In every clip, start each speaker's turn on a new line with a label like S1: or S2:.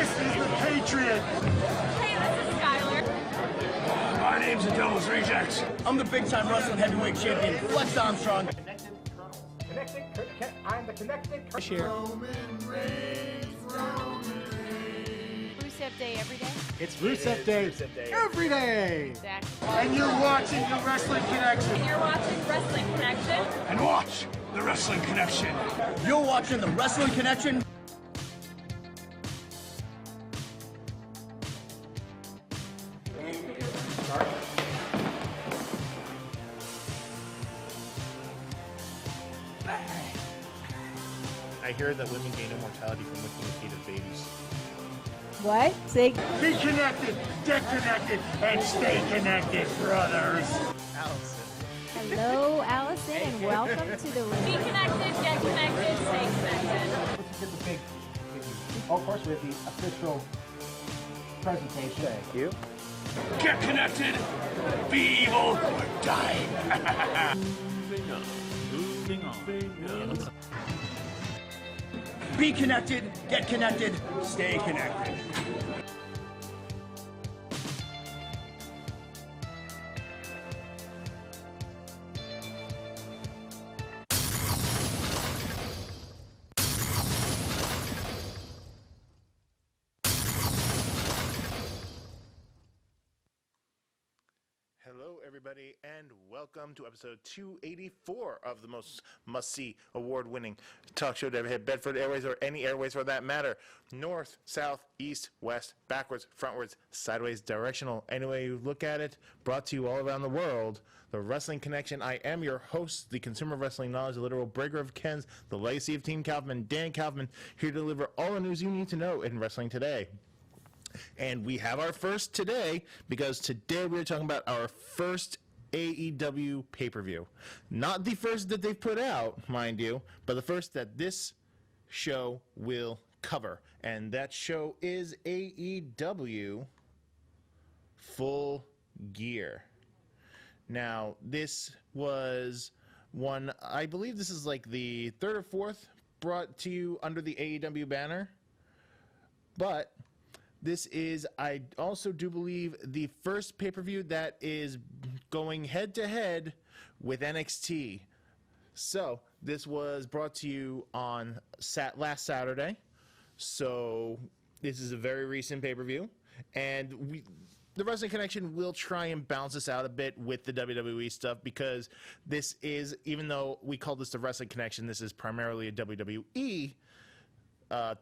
S1: This is the Patriot.
S2: Hey, this is Skylar.
S1: My name's the Devil's Rejects.
S3: I'm the big-time wrestling heavyweight champion, Flex Armstrong.
S4: I'm the Kennection.
S2: Rusev Day every day.
S4: It's Rusev Day every day.
S2: Exactly.
S1: And you're watching the Wrestling Connection.
S2: And you're watching Wrestling Connection.
S1: And watch the Wrestling Connection.
S3: You're watching the Wrestling Connection.
S5: I hear that women gain immortality from licking the feet of babies.
S6: What? Say.
S1: Be connected, get connected, and stay connected, brothers.
S5: Allison.
S6: Hello, Allison, and welcome to the
S2: Be connected, get connected, stay connected.
S4: Let's get the big. Oh, of course, we have the official presentation. Thank you.
S1: Get connected, be evil, or die.
S3: Be connected, get connected, stay connected.
S5: Hello, everybody, and welcome to episode 284 of the most must-see, award-winning talk show to ever hit Bedford Airways, or any airways for that matter. North, south, east, west, backwards, frontwards, sideways, directional. Any way you look at it, brought to you all around the world. The Wrestling Connection. I am your host, the consumer of wrestling knowledge, the literal breaker of Kens, the legacy of Team Kaufman, Dan Kaufman, here to deliver all the news you need to know in wrestling today. And we have our first today, because today we're talking about our first AEW pay-per-view. Not the first that they've put out, mind you, but the first that this show will cover. And that show is AEW Full Gear. Now, this was one, I believe this is like the third or fourth brought to you under the AEW banner. But this is, I also do believe, the first pay-per-view that is going head-to-head with NXT. So, this was brought to you on last Saturday. So, this is a very recent pay-per-view. And the Wrestling Connection will try and balance this out a bit with the WWE stuff, because this is, even though we call this the Wrestling Connection, this is primarily a WWE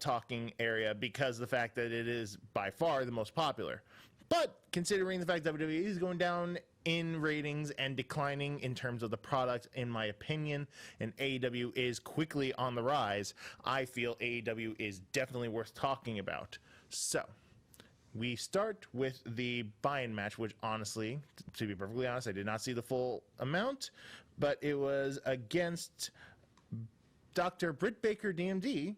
S5: talking area, because of the fact that it is by far the most popular. But considering the fact that WWE is going down in ratings and declining in terms of the product, in my opinion, and AEW is quickly on the rise, I feel AEW is definitely worth talking about. So, we start with the buy-in match, which honestly, to be perfectly honest, I did not see the full amount, but it was against Dr. Britt Baker, DMD,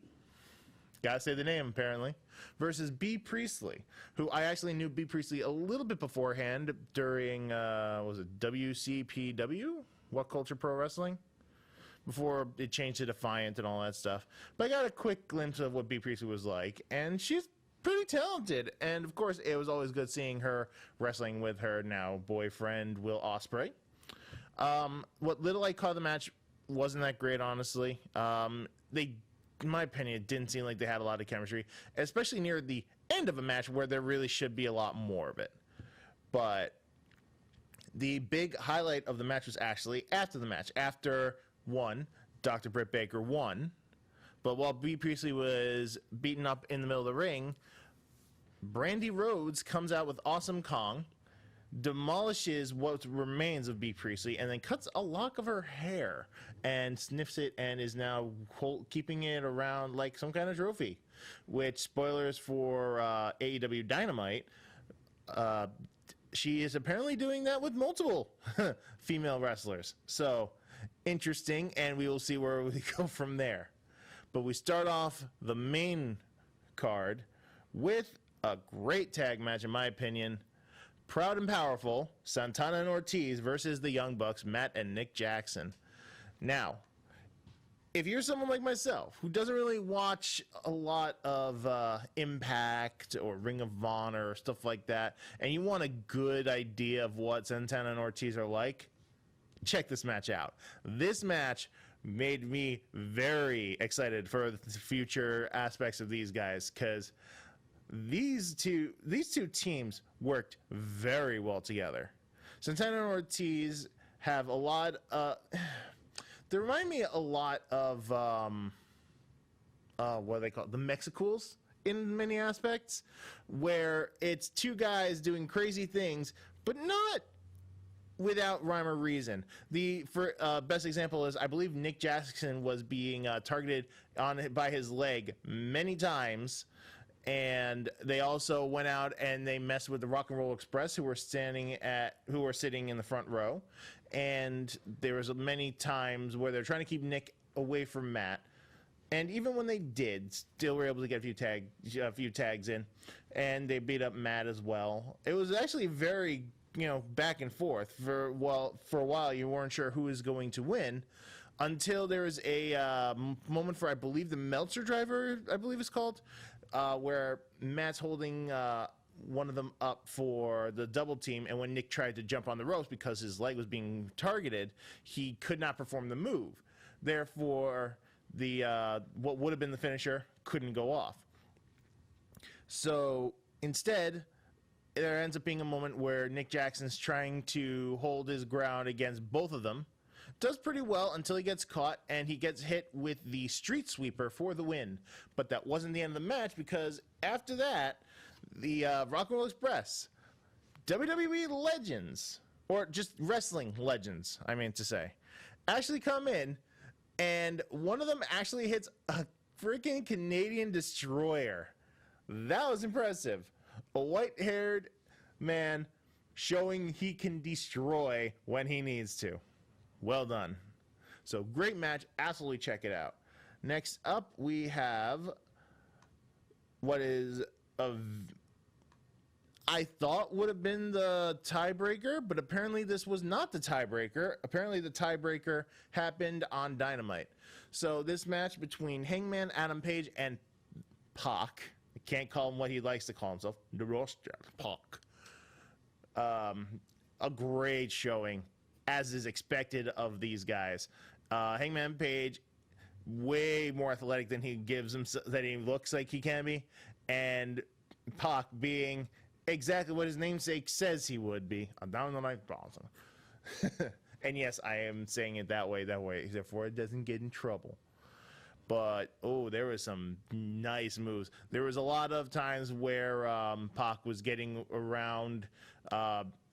S5: gotta say the name apparently, versus B. Priestley, who I actually knew B. Priestley a little bit beforehand during, was it WCPW? What Culture Pro Wrestling? Before it changed to Defiant and all that stuff. But I got a quick glimpse of what B. Priestley was like, and she's pretty talented. And of course, it was always good seeing her wrestling with her now boyfriend, Will Ospreay. What little I caught of the match wasn't that great, honestly. In my opinion, it didn't seem like they had a lot of chemistry, especially near the end of a match where there really should be a lot more of it. But the big highlight of the match was actually after the match. After Dr. Britt Baker won, but while B. Priestley was beaten up in the middle of the ring, Brandy Rhodes comes out with Awesome Kong, demolishes what remains of B. Priestley, and then cuts a lock of her hair and sniffs it, and is now keeping it around like some kind of trophy. Which, spoilers for AEW Dynamite, she is apparently doing that with multiple female wrestlers. So, interesting, and we will see where we go from there. But we start off the main card with a great tag match, in my opinion. Proud and Powerful, Santana and Ortiz versus the Young Bucks, Matt and Nick Jackson. Now, if you're someone like myself who doesn't really watch a lot of Impact or Ring of Honor or stuff like that, and you want a good idea of what Santana and Ortiz are like, check this match out. This match made me very excited for the future aspects of these guys, because these two teams worked very well together. Santana and Ortiz have a lot they remind me a lot of what do they call it? The Mexicools in many aspects, where it's two guys doing crazy things, but not without rhyme or reason. The best example is, I believe Nick Jackson was being targeted by his leg many times, and they also went out and they messed with the Rock and Roll Express, who were sitting in the front row, and there was many times where they're trying to keep Nick away from Matt, and even when they did, still were able to get a few tags in, and they beat up Matt as well. It was actually very, back and forth for a while. You weren't sure who was going to win, until there was a moment for, I believe, the Meltzer driver, I believe it's called, where Matt's holding one of them up for the double team, and when Nick tried to jump on the ropes because his leg was being targeted, he could not perform the move. Therefore, the what would have been the finisher couldn't go off. So instead, there ends up being a moment where Nick Jackson's trying to hold his ground against both of them. Does pretty well until he gets caught, and he gets hit with the street sweeper for the win. But that wasn't the end of the match, because after that, the Rock and Roll Express, WWE legends, or just wrestling legends, I mean to say, actually come in, and one of them actually hits a freaking Canadian destroyer. That was impressive. A white-haired man showing he can destroy when he needs to. Well done. So great match. Absolutely check it out. Next up, we have what is I thought would have been the tiebreaker, but apparently this was not the tiebreaker. Apparently the tiebreaker happened on Dynamite. So this match between Hangman Adam Page and Pac, I can't call him what he likes to call himself, the roster Pac. A great showing, as is expected of these guys. Hangman Page, way more athletic than he gives him, that he looks like he can be, and Pac being exactly what his namesake says he would be. I'm down on my balls. And yes, I am saying it that way, therefore it doesn't get in trouble. But, there was some nice moves. There was a lot of times where Pac was getting around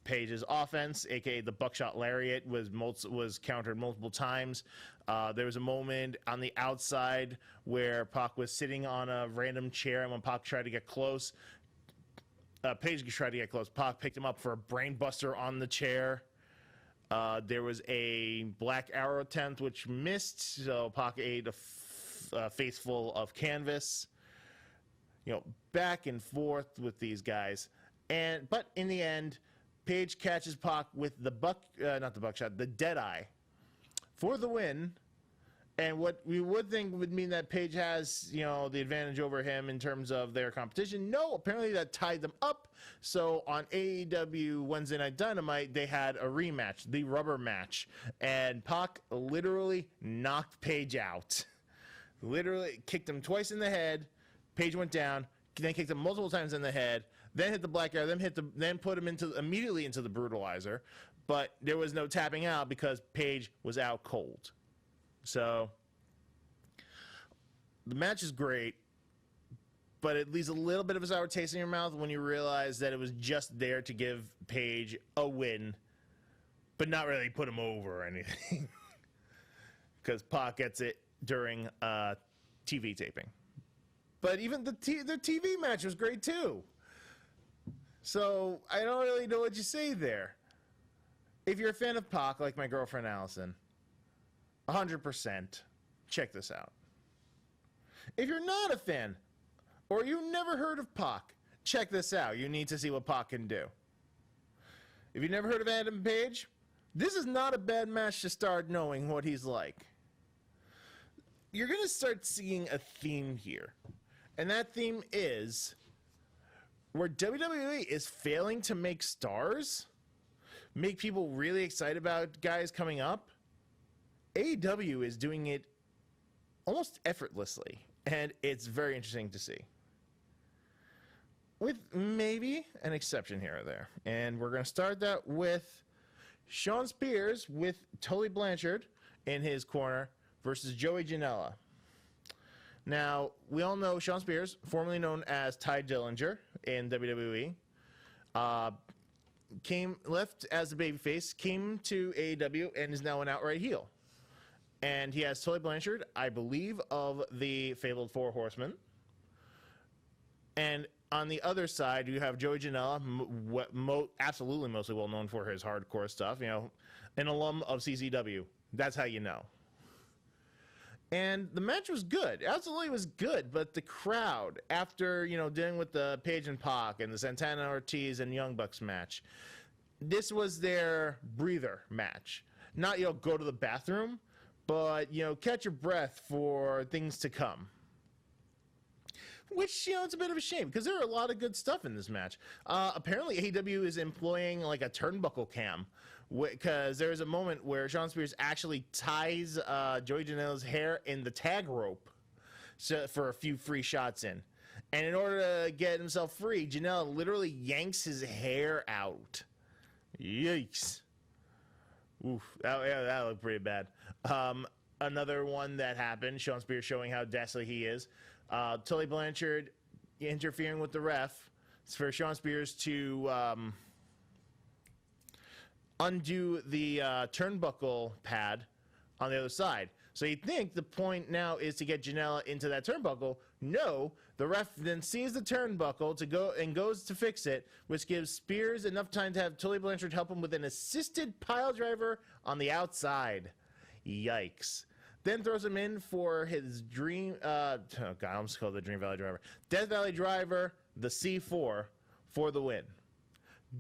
S5: Page's offense, aka the buckshot lariat, was countered multiple times. There was a moment on the outside where Pac was sitting on a random chair, and when Pac tried to get close, Page tried to get close. Pac picked him up for a brainbuster on the chair. There was a Black Arrow attempt which missed, so Pac ate a face full of canvas. Back and forth with these guys, but in the end, Page catches Pac with the the Deadeye for the win. And what we would think would mean that Page has, the advantage over him in terms of their competition. No, apparently that tied them up. So on AEW Wednesday Night Dynamite, they had a rematch, the rubber match. And Pac literally knocked Page out. Literally kicked him twice in the head. Page went down, then kicked him multiple times in the head, then hit the Black Arrow, then put him immediately into the Brutalizer. But there was no tapping out because Page was out cold. So the match is great, but it leaves a little bit of a sour taste in your mouth when you realize that it was just there to give Page a win, but not really put him over or anything. Because Pac gets it during TV taping. But even the TV match was great too. So I don't really know what you say there. If you're a fan of Pac, like my girlfriend Allison, 100%, check this out. If you're not a fan, or you've never heard of Pac, check this out. You need to see what Pac can do. If you've never heard of Adam Page, this is not a bad match to start knowing what he's like. you're going to start seeing a theme here. And that theme is where WWE is failing to make stars, make people really excited about guys coming up. AEW is doing it almost effortlessly, and it's very interesting to see. With maybe an exception here or there. And we're going to start that with Shawn Spears with Tully Blanchard in his corner versus Joey Janela. Now, we all know Shawn Spears, formerly known as Ty Dillinger in WWE, left as a babyface, came to AEW, and is now an outright heel. And he has Tully Blanchard, I believe, of the fabled Four Horsemen. And on the other side, you have Joey Janela, absolutely mostly well known for his hardcore stuff, you know, an alum of CCW. That's how you know. And the match was good. Absolutely was good, but the crowd, after, you know, dealing with the Page and Pac and the Santana Ortiz and Young Bucks match, this was their breather match. Not, you know, go to the bathroom, but, you know, catch your breath for things to come. Which, you know, it's a bit of a shame because there are a lot of good stuff in this match. Apparently, AEW is employing like a turnbuckle cam because there's a moment where Shawn Spears actually ties Joey Janela's hair in the tag rope for a few free shots in. And in order to get himself free, Janela literally yanks his hair out. Yikes. Oof. That looked pretty bad. Another one that happened, Shawn Spears showing how dastardly he is. Tully Blanchard interfering with the ref for Shawn Spears to undo the turnbuckle pad on the other side. So you'd think the point now is to get Janela into that turnbuckle. No, the ref then sees the turnbuckle to go and goes to fix it, which gives Spears enough time to have Tully Blanchard help him with an assisted pile driver on the outside. Yikes. Then throws him in for his dream, oh God, I almost called it the Dream Valley Driver. Death Valley Driver, the C4, for the win.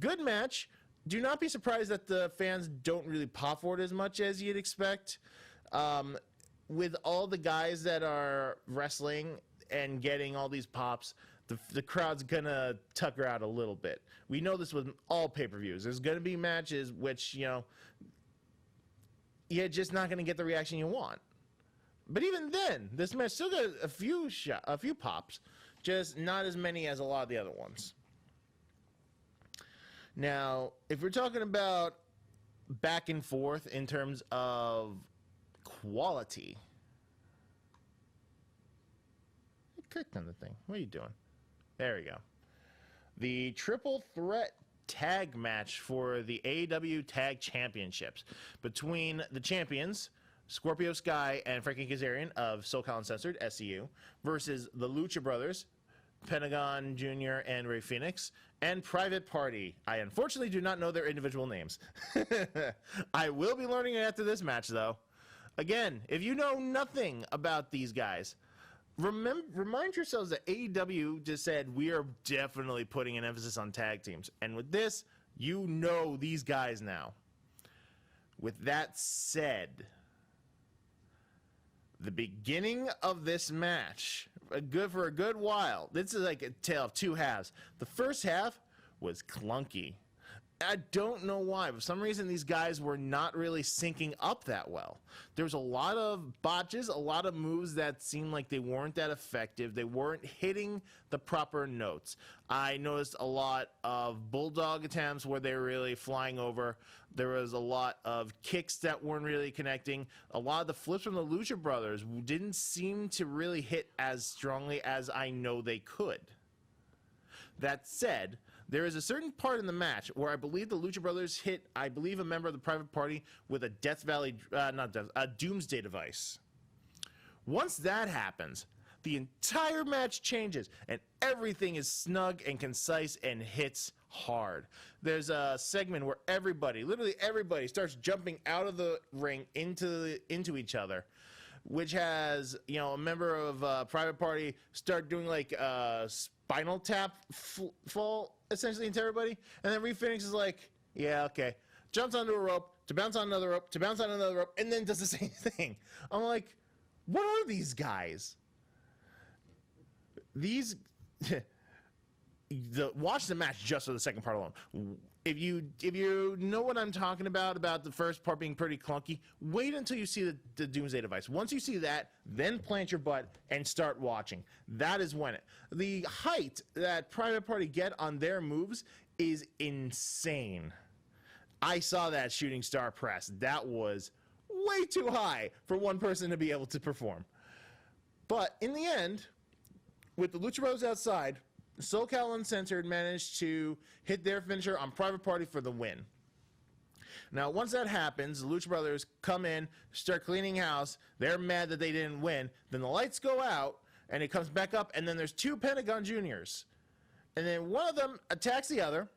S5: Good match. Do not be surprised that the fans don't really pop for it as much as you'd expect. With all the guys that are wrestling and getting all these pops, the crowd's gonna tucker out a little bit. We know this with all pay-per-views. There's gonna be matches which, you know, you're just not gonna get the reaction you want. But even then, this match still got a few pops, just not as many as a lot of the other ones. Now, if we're talking about back and forth in terms of quality, I clicked on the thing. What are you doing? There we go. The triple threat tag match for the AEW Tag Championships between the champions, Scorpio Sky and Frankie Kazarian of SoCal Uncensored, SCU, versus the Lucha Brothers, Pentagon Jr. and Rey Fenix, and Private Party. I unfortunately do not know their individual names. I will be learning it after this match, though. Again, if you know nothing about these guys, remind yourselves that AEW just said, we are definitely putting an emphasis on tag teams. And with this, you know these guys now. With that said, the beginning of this match, for a good while, this is like a tale of two halves. The first half was clunky. I don't know why. For some reason, these guys were not really syncing up that well. There was a lot of botches, a lot of moves that seemed like they weren't that effective. They weren't hitting the proper notes. I noticed a lot of bulldog attempts where they were really flying over. There was a lot of kicks that weren't really connecting. A lot of the flips from the Lucha Brothers didn't seem to really hit as strongly as I know they could. That said, there is a certain part in the match where I believe the Lucha Brothers hit, I believe, a member of the Private Party with a a Doomsday device. Once that happens, the entire match changes, and everything is snug and concise and hits hard. There's a segment where everybody, literally everybody, starts jumping out of the ring into each other, which has, you know, a member of Private Party start doing like spinal tap fall essentially into everybody, and then Rey Fenix is like, yeah, okay, jumps onto a rope to bounce on another rope to bounce on another rope, and then does the same thing. I'm like, What are these guys? These watch the match just for the second part alone. If you know what I'm talking about the first part being pretty clunky, wait until you see the Doomsday device. Once you see that, then plant your butt and start watching. That is when the height that Private Party get on their moves is insane. I saw that shooting star press. That was way too high for one person to be able to perform. But in the end, with the Lucha Bros outside, SoCal Uncensored managed to hit their finisher on Private Party for the win. Now, once that happens, the Lucha Brothers come in, start cleaning house. They're mad that they didn't win. Then the lights go out, and it comes back up, and then there's two Pentagon Juniors. And then one of them attacks the other,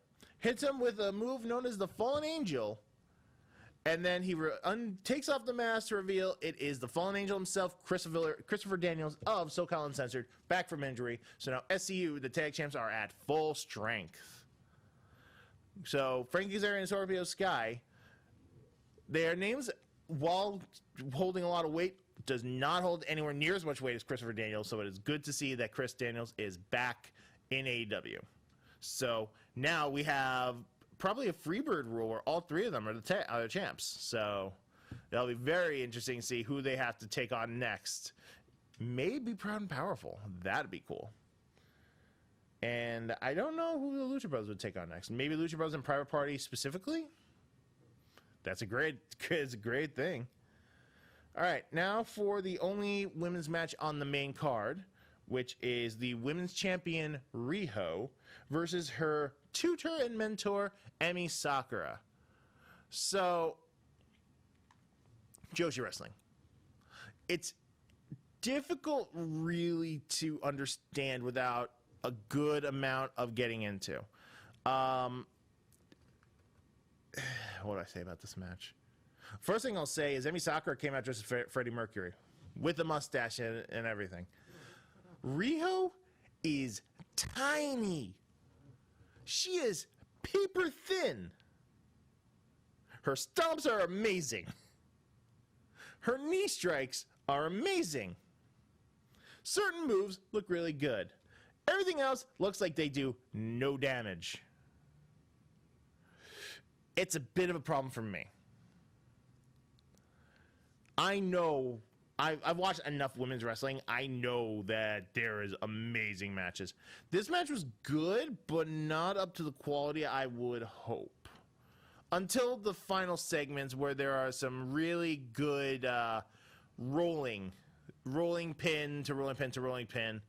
S5: hits him with a move known as the Fallen Angel, and then he takes off the mask to reveal it is the Fallen Angel himself, Christopher Daniels of SoCal Uncensored, back from injury. So now SCU, the tag champs, are at full strength. So Frankie Kazarian and Scorpio Sky, their names, while holding a lot of weight, does not hold anywhere near as much weight as Christopher Daniels. So it is good to see that Chris Daniels is back in AEW. So now we have probably a Freebird rule where all three of them are the champs. So that'll be very interesting to see who they have to take on next. Maybe Proud and Powerful. That'd be cool. And I don't know who the Lucha Bros would take on next. Maybe Lucha Bros and Private Party specifically? That's a great thing. All right, now for the only women's match on the main card, which is the women's champion Riho versus her tutor and mentor, Emi Sakura. So, Joshi Wrestling. It's difficult really to understand without a good amount of getting into. What do I say about this match? First thing I'll say is Emi Sakura came out dressed as Freddie Mercury with a mustache and everything. Riho is tiny. She is paper thin. Her stomps are amazing. Her knee strikes are amazing. Certain moves look really good. Everything else looks like they do no damage. It's a bit of a problem for me. I know I've watched enough women's wrestling. I know that there is amazing matches. This match was good, but not up to the quality I would hope. Until the final segments where there are some really good rolling pin to rolling pin to rolling pin.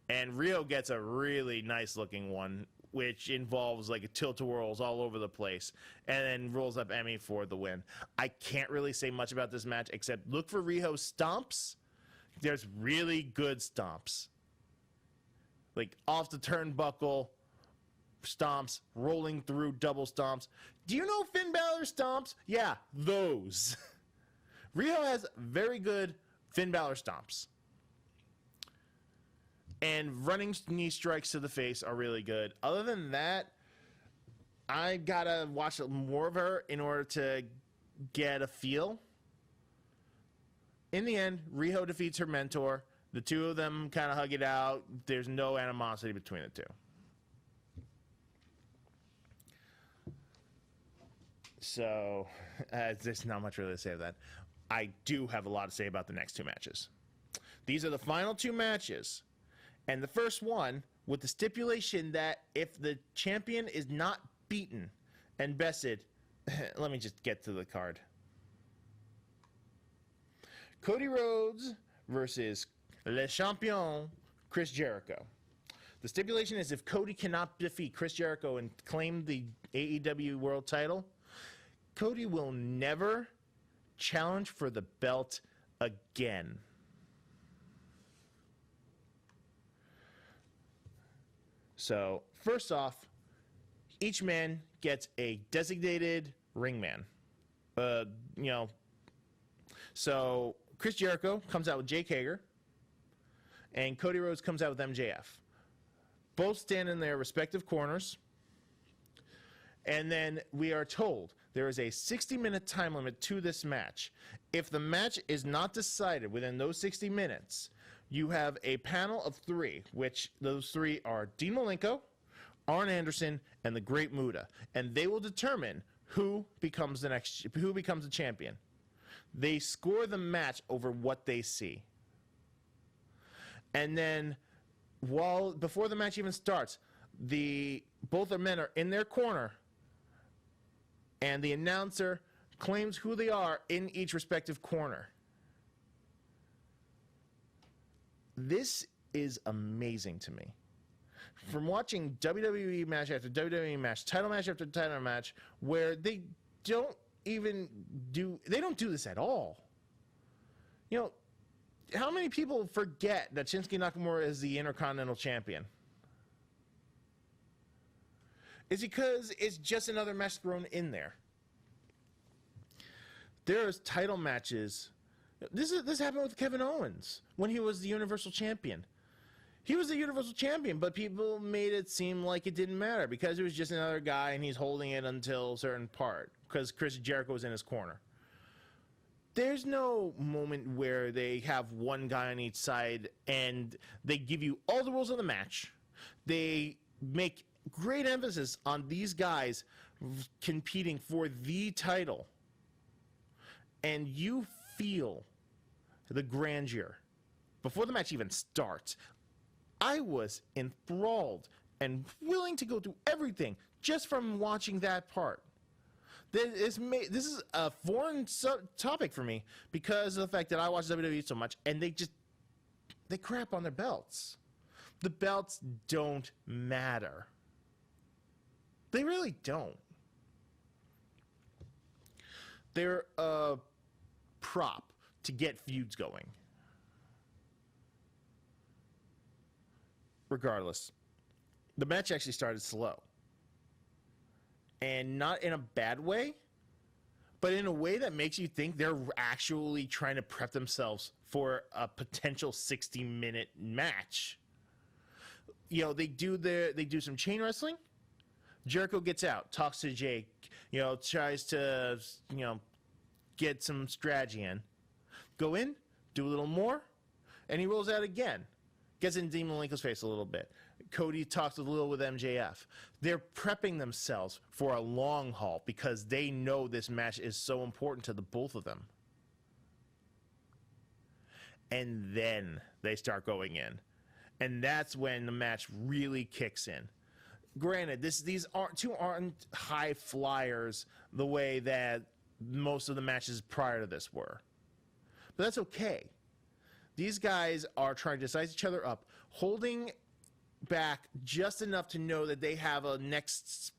S5: And Rio gets a really nice looking one, which involves like a tilt-a-whirls all over the place, and then rolls up Emi for the win. I can't really say much about this match except look for Riho's stomps. There's really good stomps. Like off the turnbuckle stomps, rolling through double stomps. Do you know Finn Balor stomps? Yeah, those. Riho has very good Finn Balor stomps. And running knee strikes to the face are really good. Other than that, I gotta watch more of her in order to get a feel. In the end, Riho defeats her mentor. The two of them kind of hug it out. There's no animosity between the two. So, there's not much really to say of that. I do have a lot to say about the next two matches. These are the final two matches. And the first one, with the stipulation that if the champion is not beaten and bested, let me just get to the card. Cody Rhodes versus Le Champion, Chris Jericho. The stipulation is if Cody cannot defeat Chris Jericho and claim the AEW World title, Cody will never challenge for the belt again. So, first off, each man gets a designated ringman. So Chris Jericho comes out with Jake Hager, and Cody Rhodes comes out with MJF. Both stand in their respective corners, and then we are told there is a 60-minute time limit to this match. If the match is not decided within those 60 minutes, you have a panel of 3, which those 3 are Dean Malenko, Arn Anderson, and the Great Muta, and they will determine who becomes the champion. They score the match over what they see. And then before the match even starts, both the men are in their corner, and the announcer claims who they are in each respective corner. This is amazing to me. From watching WWE match after WWE match, title match after title match, where they don't do this at all. You know, how many people forget that Shinsuke Nakamura is the Intercontinental Champion? It's because it's just another match thrown in there. There's title matches. This happened with Kevin Owens when he was the Universal Champion. He was the Universal Champion, but people made it seem like it didn't matter because it was just another guy and he's holding it until a certain part because Chris Jericho was in his corner. There's no moment where they have one guy on each side and they give you all the rules of the match. They make great emphasis on these guys competing for the title. And you feel the grandeur before the match even starts. I was enthralled and willing to go through everything just from watching that part. This is a foreign topic for me because of the fact that I watch WWE so much, and they crap on their belts. The belts don't matter. They really don't. They're a prop to get feuds going. Regardless, the match actually started slow. And not in a bad way, but in a way that makes you think they're actually trying to prep themselves for a potential 60-minute match. You know, they do some chain wrestling. Jericho gets out, talks to Jake, tries to, get some strategy in. Go in, do a little more, and he rolls out again. Gets in Dean Malenko's face a little bit. Cody talks a little with MJF. They're prepping themselves for a long haul because they know this match is so important to the both of them. And then they start going in. And that's when the match really kicks in. Granted, these aren't high flyers the way that most of the matches prior to this were. But that's okay. These guys are trying to size each other up, holding back just enough to know that they have a next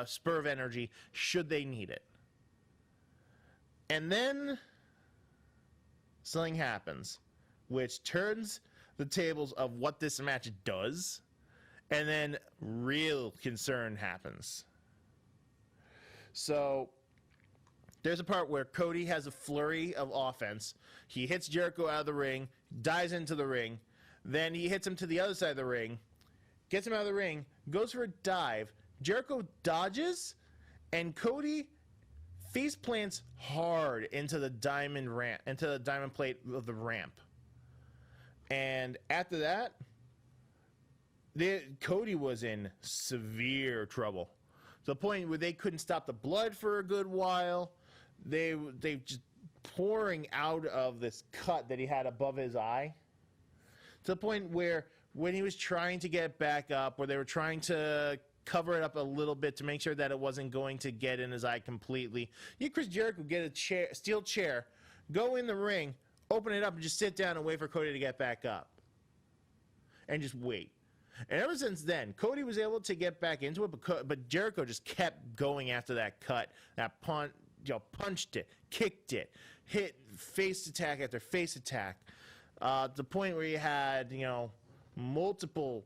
S5: spur of energy should they need it. And then something happens, which turns the tables of what this match does, and then real concern happens. So there's a part where Cody has a flurry of offense. He hits Jericho out of the ring, dives into the ring. Then he hits him to the other side of the ring, gets him out of the ring, goes for a dive. Jericho dodges, and Cody face plants hard into the diamond plate of the ramp. And after that, Cody was in severe trouble. To the point where they couldn't stop the blood for a good while. They just pouring out of this cut that he had above his eye. To the point where when he was trying to get back up, where they were trying to cover it up a little bit to make sure that it wasn't going to get in his eye completely, Chris Jericho get a steel chair, go in the ring, open it up, and just sit down and wait for Cody to get back up. And just wait. And ever since then, Cody was able to get back into it, but Jericho just kept going after that cut, that punt, punched it, kicked it, hit face attack after face attack. The point where you had, multiple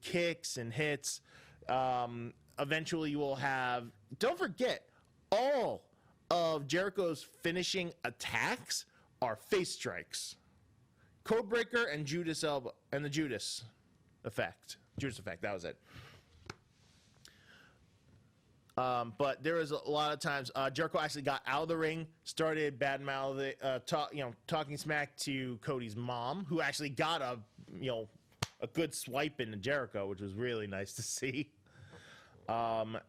S5: kicks and hits. Eventually you will have, don't forget, all of Jericho's finishing attacks are face strikes. Codebreaker and Judas elbow, and the Judas effect. Judas effect, that was it. But there was a lot of times Jericho actually got out of the ring, started badmouthing, talking smack to Cody's mom, who actually got a good swipe into Jericho, which was really nice to see.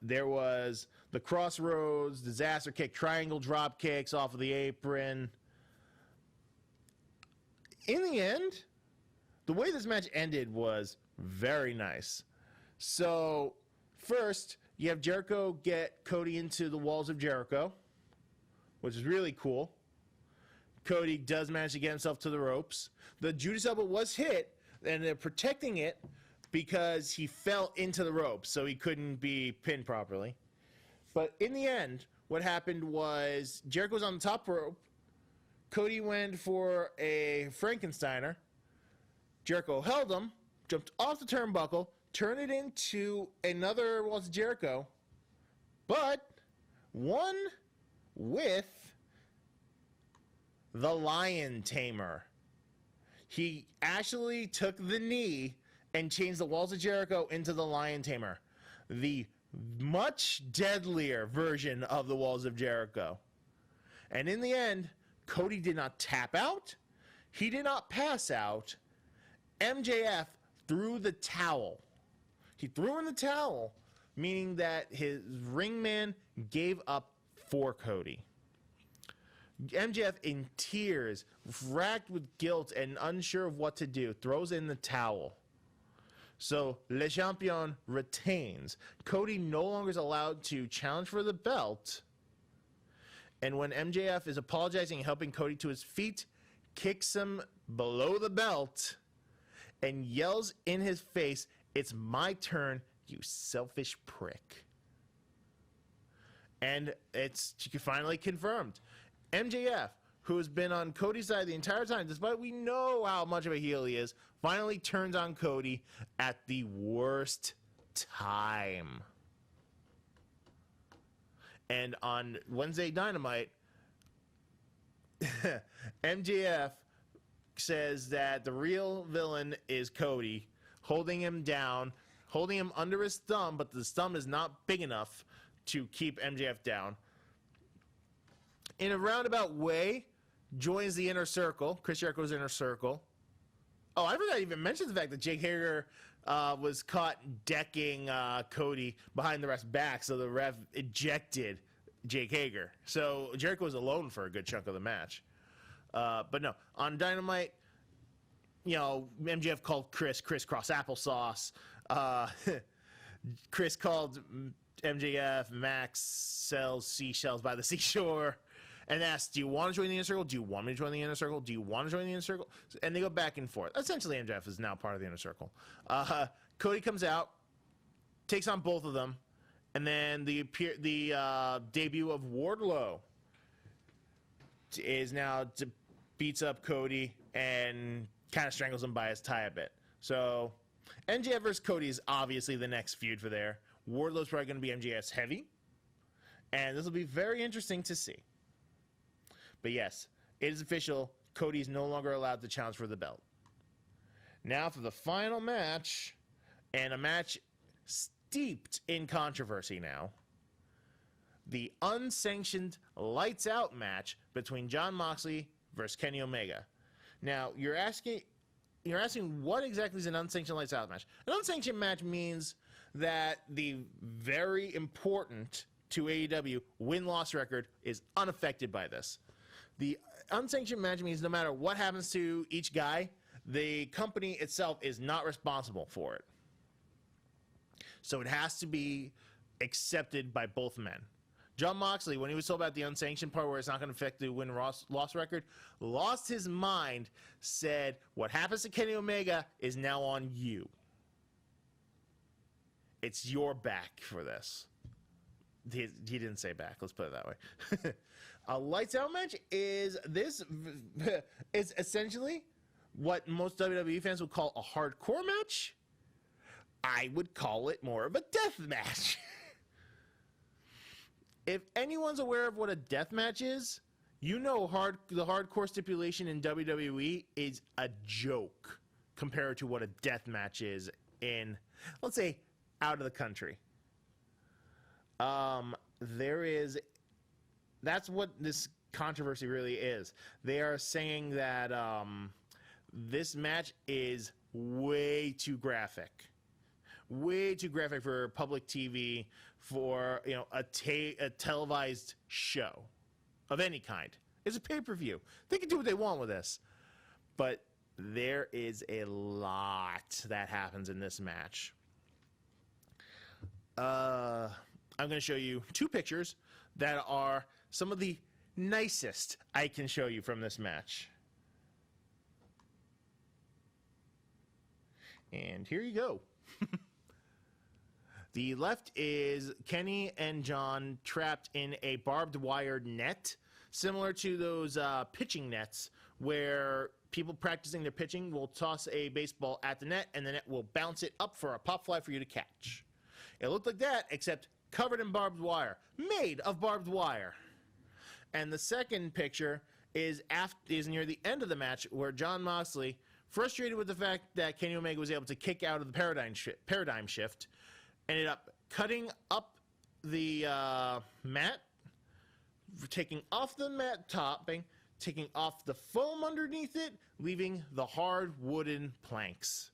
S5: There was the Crossroads, disaster kick, triangle drop kicks off of the apron. In the end, the way this match ended was very nice. So, first, you have Jericho get Cody into the walls of Jericho, which is really cool. Cody does manage to get himself to the ropes. The Judas elbow was hit, and they're protecting it because he fell into the ropes, so he couldn't be pinned properly. But in the end, what happened was Jericho was on the top rope. Cody went for a Frankensteiner. Jericho held him, jumped off the turnbuckle, turned it into another Walls of Jericho, but won with the Lion Tamer. He actually took the knee and changed the Walls of Jericho into the Lion Tamer, the much deadlier version of the Walls of Jericho. And in the end, Cody did not tap out. He did not pass out. MJF threw the towel. He threw in the towel, meaning that his ringman gave up for Cody. MJF, in tears, racked with guilt and unsure of what to do, throws in the towel. So, Le Champion retains. Cody no longer is allowed to challenge for the belt. And when MJF is apologizing and helping Cody to his feet, kicks him below the belt, and yells in his face, "It's my turn, you selfish prick." And it's finally confirmed. MJF, who has been on Cody's side the entire time, despite we know how much of a heel he is, finally turns on Cody at the worst time. And on Wednesday Dynamite, MJF says that the real villain is Cody, holding him down, holding him under his thumb, but the thumb is not big enough to keep MJF down. In a roundabout way, joins the inner circle, Chris Jericho's inner circle. Oh, I forgot to even mention the fact that Jake Hager was caught decking Cody behind the ref's back, so the ref ejected Jake Hager. So Jericho was alone for a good chunk of the match. But no, on Dynamite, MJF called Chris Cross Applesauce. Chris called MJF Max sells seashells by the seashore. And asked, do you want to join the inner circle? Do you want me to join the inner circle? Do you want to join the inner circle? And they go back and forth. Essentially, MJF is now part of the inner circle. Cody comes out, takes on both of them, and then the debut of Wardlow is now beats up Cody and kind of strangles him by his tie a bit. So MJF versus Cody is obviously the next feud for there. Wardlow's probably going to be MJF's heavy, and this will be very interesting to see. But yes, it is official. Cody is no longer allowed to challenge for the belt. Now for the final match, and a match steeped in controversy now. The unsanctioned lights out match between Jon Moxley versus Kenny Omega. Now, you're asking what exactly is an unsanctioned lights out match? An unsanctioned match means that the very important to AEW win-loss record is unaffected by this. The unsanctioned match means no matter what happens to each guy, the company itself is not responsible for it. So it has to be accepted by both men. Jon Moxley, when he was told about the unsanctioned part where it's not going to affect the win-loss record, lost his mind, said, what happens to Kenny Omega is now on you. It's your back for this. He didn't say back, let's put it that way. A lights out match is essentially what most WWE fans would call a hardcore match. I would call it more of a death match. If anyone's aware of what a death match is, you know the hardcore stipulation in WWE is a joke compared to what a death match is in, let's say, out of the country. That's what this controversy really is. They are saying that this match is way too graphic for public TV, for a televised show of any kind. It's a pay-per-view. They can do what they want with this, but there is a lot that happens in this match. I'm going to show you two pictures that are some of the nicest I can show you from this match. And here you go. The left is Kenny and John trapped in a barbed wire net, similar to those pitching nets where people practicing their pitching will toss a baseball at the net and the net will bounce it up for a pop fly for you to catch. It looked like that, except covered in barbed wire, made of barbed wire. And the second picture is near the end of the match, where Jon Moxley, frustrated with the fact that Kenny Omega was able to kick out of the paradigm shift, ended up cutting up the mat, taking off the mat topping, taking off the foam underneath it, leaving the hard wooden planks.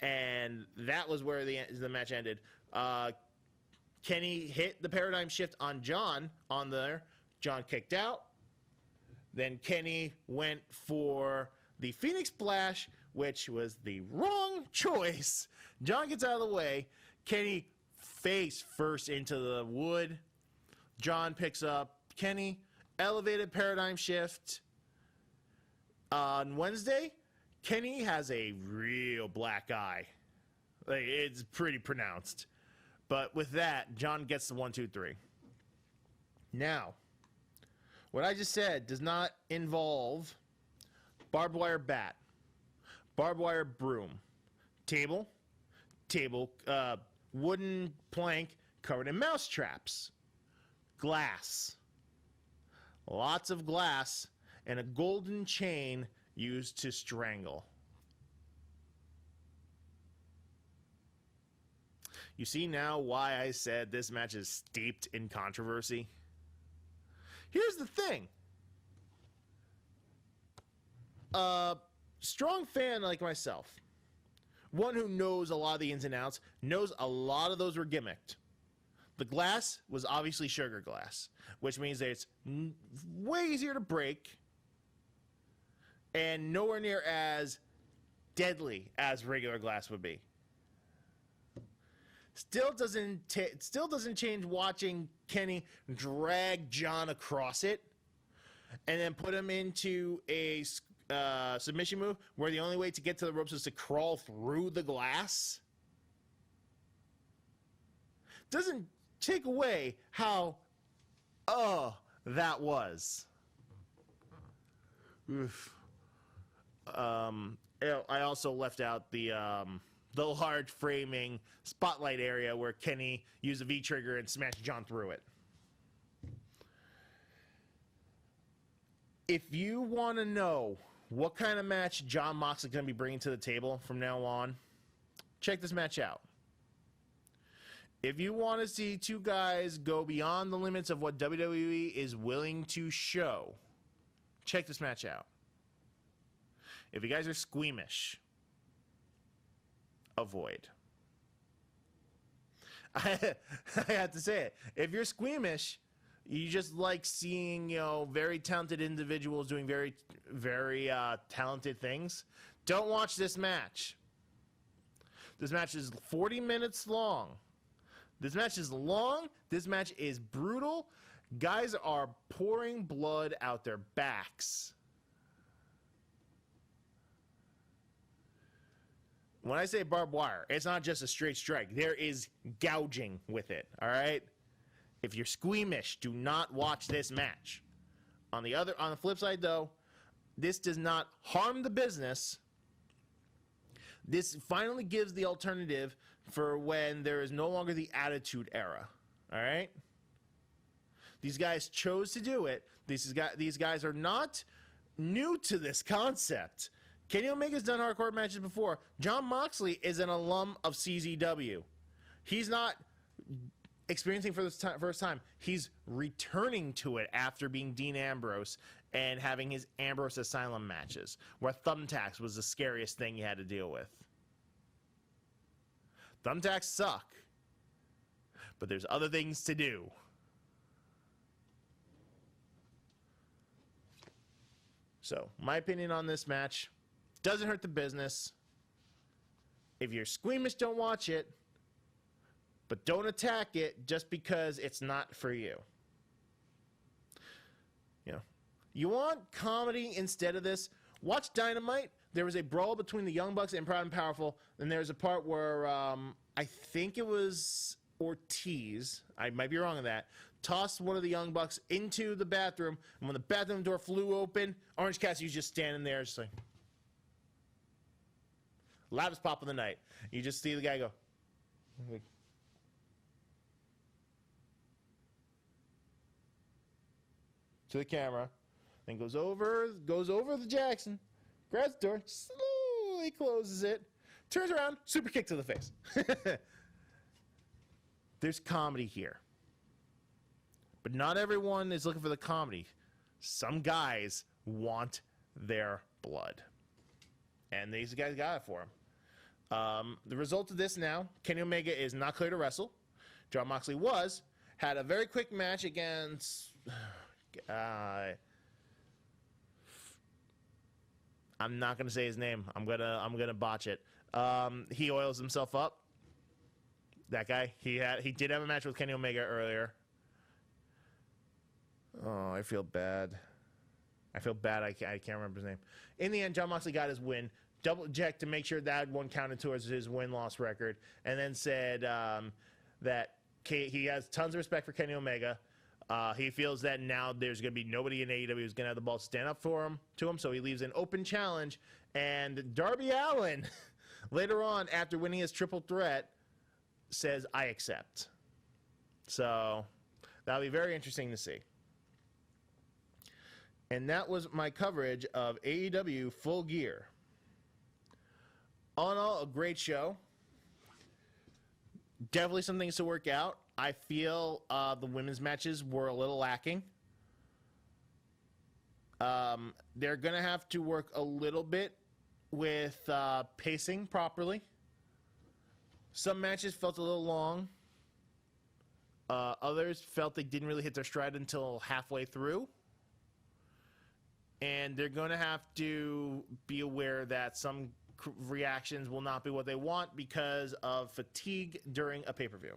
S5: And that was where the match ended. Kenny hit the paradigm shift on John on there. John kicked out. Then Kenny went for the Phoenix Splash, which was the wrong choice. John gets out of the way. Kenny face first into the wood. John picks up Kenny. Elevated paradigm shift. On Wednesday, Kenny has a real black eye. Like, it's pretty pronounced. But with that, John gets the 1, 2, 3. Now, what I just said does not involve barbed wire bat, barbed wire broom, table, wooden plank covered in mouse traps, glass, lots of glass, and a golden chain used to strangle. You see now why I said this match is steeped in controversy? Here's the thing. A strong fan like myself, one who knows a lot of the ins and outs, knows a lot of those were gimmicked. The glass was obviously sugar glass, which means that it's way easier to break and nowhere near as deadly as regular glass would be. Still doesn't change watching Kenny drag John across it and then put him into a submission move where the only way to get to the ropes is to crawl through the glass. Doesn't take away how that was. Oof. I also left out the large framing spotlight area where Kenny used a V-trigger and smashed John through it. If you want to know what kind of match Jon Moxley is going to be bringing to the table from now on, check this match out. If you want to see two guys go beyond the limits of what WWE is willing to show, check this match out. If you guys are squeamish, avoid. I have to say it. If you're squeamish, you just like seeing, very talented individuals doing very, very talented things, don't watch this match. This match is 40 minutes long. This match is long. This match is brutal. Guys are pouring blood out their backs. When I say barbed wire, it's not just a straight strike. There is gouging with it, all right? If you're squeamish, do not watch this match. On the flip side, though, this does not harm the business. This finally gives the alternative for when there is no longer the Attitude Era, all right? These guys chose to do it. These guys are not new to this concept. Kenny Omega's done hardcore matches before. Jon Moxley is an alum of CZW. He's not experiencing for the first time. He's returning to it after being Dean Ambrose and having his Ambrose Asylum matches, where thumbtacks was the scariest thing you had to deal with. Thumbtacks suck, but there's other things to do. So, my opinion on this match, doesn't hurt the business. If you're squeamish, don't watch it. But don't attack it just because it's not for you. You know, you want comedy instead of this? Watch Dynamite. There was a brawl between the Young Bucks and Proud and Powerful. And there's a part where I think it was Ortiz, I might be wrong on that, tossed one of the Young Bucks into the bathroom. And when the bathroom door flew open, Orange Cassidy was just standing there, just like, loudest pop of the night. You just see the guy go, like, to the camera, then goes over the Jackson, grabs the door, slowly closes it, turns around, super kick to the face. There's comedy here. But not everyone is looking for the comedy. Some guys want their blood. And these guys got it for them. The result of this now, Kenny Omega is not clear to wrestle. Jon Moxley had a very quick match against... I'm not gonna say his name. I'm gonna botch it. He oils himself up. That guy. He did have a match with Kenny Omega earlier. Oh, I feel bad. I can't remember his name. In the end, Jon Moxley got his win. Double checked to make sure that one counted towards his win-loss record, and then said that he has tons of respect for Kenny Omega. He feels that now there's going to be nobody in AEW who's going to have the ball to stand up to him, so he leaves an open challenge. And Darby Allin, later on, after winning his triple threat, says, I accept. So that'll be very interesting to see. And that was my coverage of AEW Full Gear. All in all, a great show. Definitely some things to work out. I feel the women's matches were a little lacking. They're going to have to work a little bit with pacing properly. Some matches felt a little long. Others felt they didn't really hit their stride until halfway through. And they're going to have to be aware that some reactions will not be what they want because of fatigue during a pay-per-view,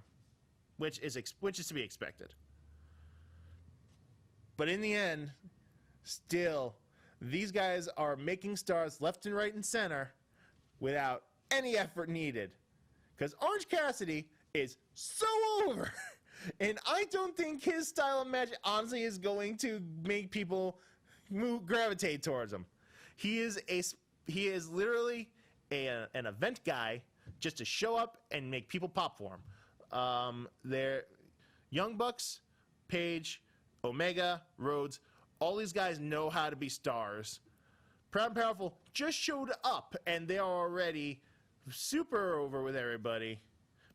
S5: which is to be expected. But in the end, still, these guys are making stars left and right and center without any effort needed. Because Orange Cassidy is so over. And I don't think his style of match, honestly, is going to make people gravitate towards him. He is literally an event guy just to show up and make people pop for him. They're Young Bucks, Page, Omega, Rhodes, all these guys know how to be stars. Proud and Powerful just showed up, and they are already super over with everybody.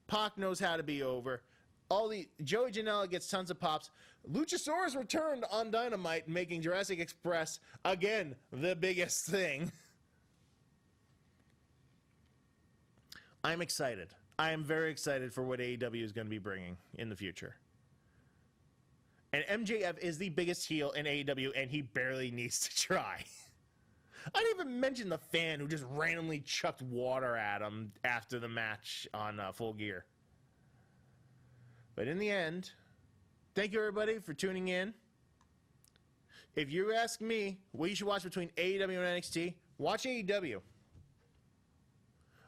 S5: Pac knows how to be over. Joey Janela gets tons of pops. Luchasaurus returned on Dynamite, making Jurassic Express, again, the biggest thing. I'm excited. I am very excited for what AEW is going to be bringing in the future. And MJF is the biggest heel in AEW, and he barely needs to try. I didn't even mention the fan who just randomly chucked water at him after the match on Full Gear. But in the end, thank you everybody for tuning in. If you ask me what you should watch between AEW and NXT, watch AEW.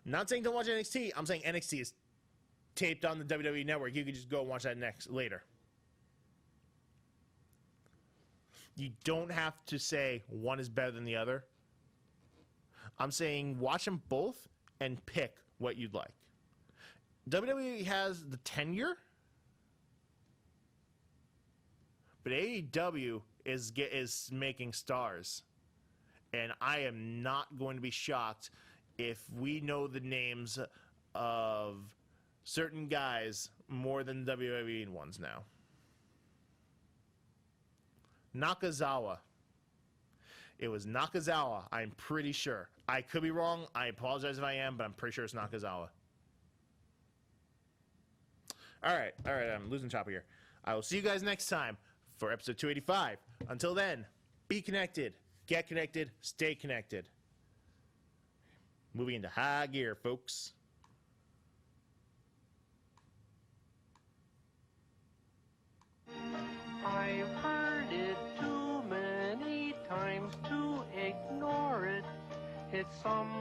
S5: I'm not saying don't watch NXT. I'm saying NXT is taped on the WWE Network. You can just go and watch that later. You don't have to say one is better than the other. I'm saying watch them both and pick what you'd like. WWE has the tenure, but AEW is making stars. And I am not going to be shocked if we know the names of certain guys more than WWE ones now. Nakazawa. It was Nakazawa, I'm pretty sure. I could be wrong. I apologize if I am, but I'm pretty sure it's Nakazawa. All right, I'm losing chopper here. I will see you guys next time for episode 285. Until then, be connected, get connected, stay connected. Moving into high gear, folks.
S7: I've heard it too many times to ignore it. It's some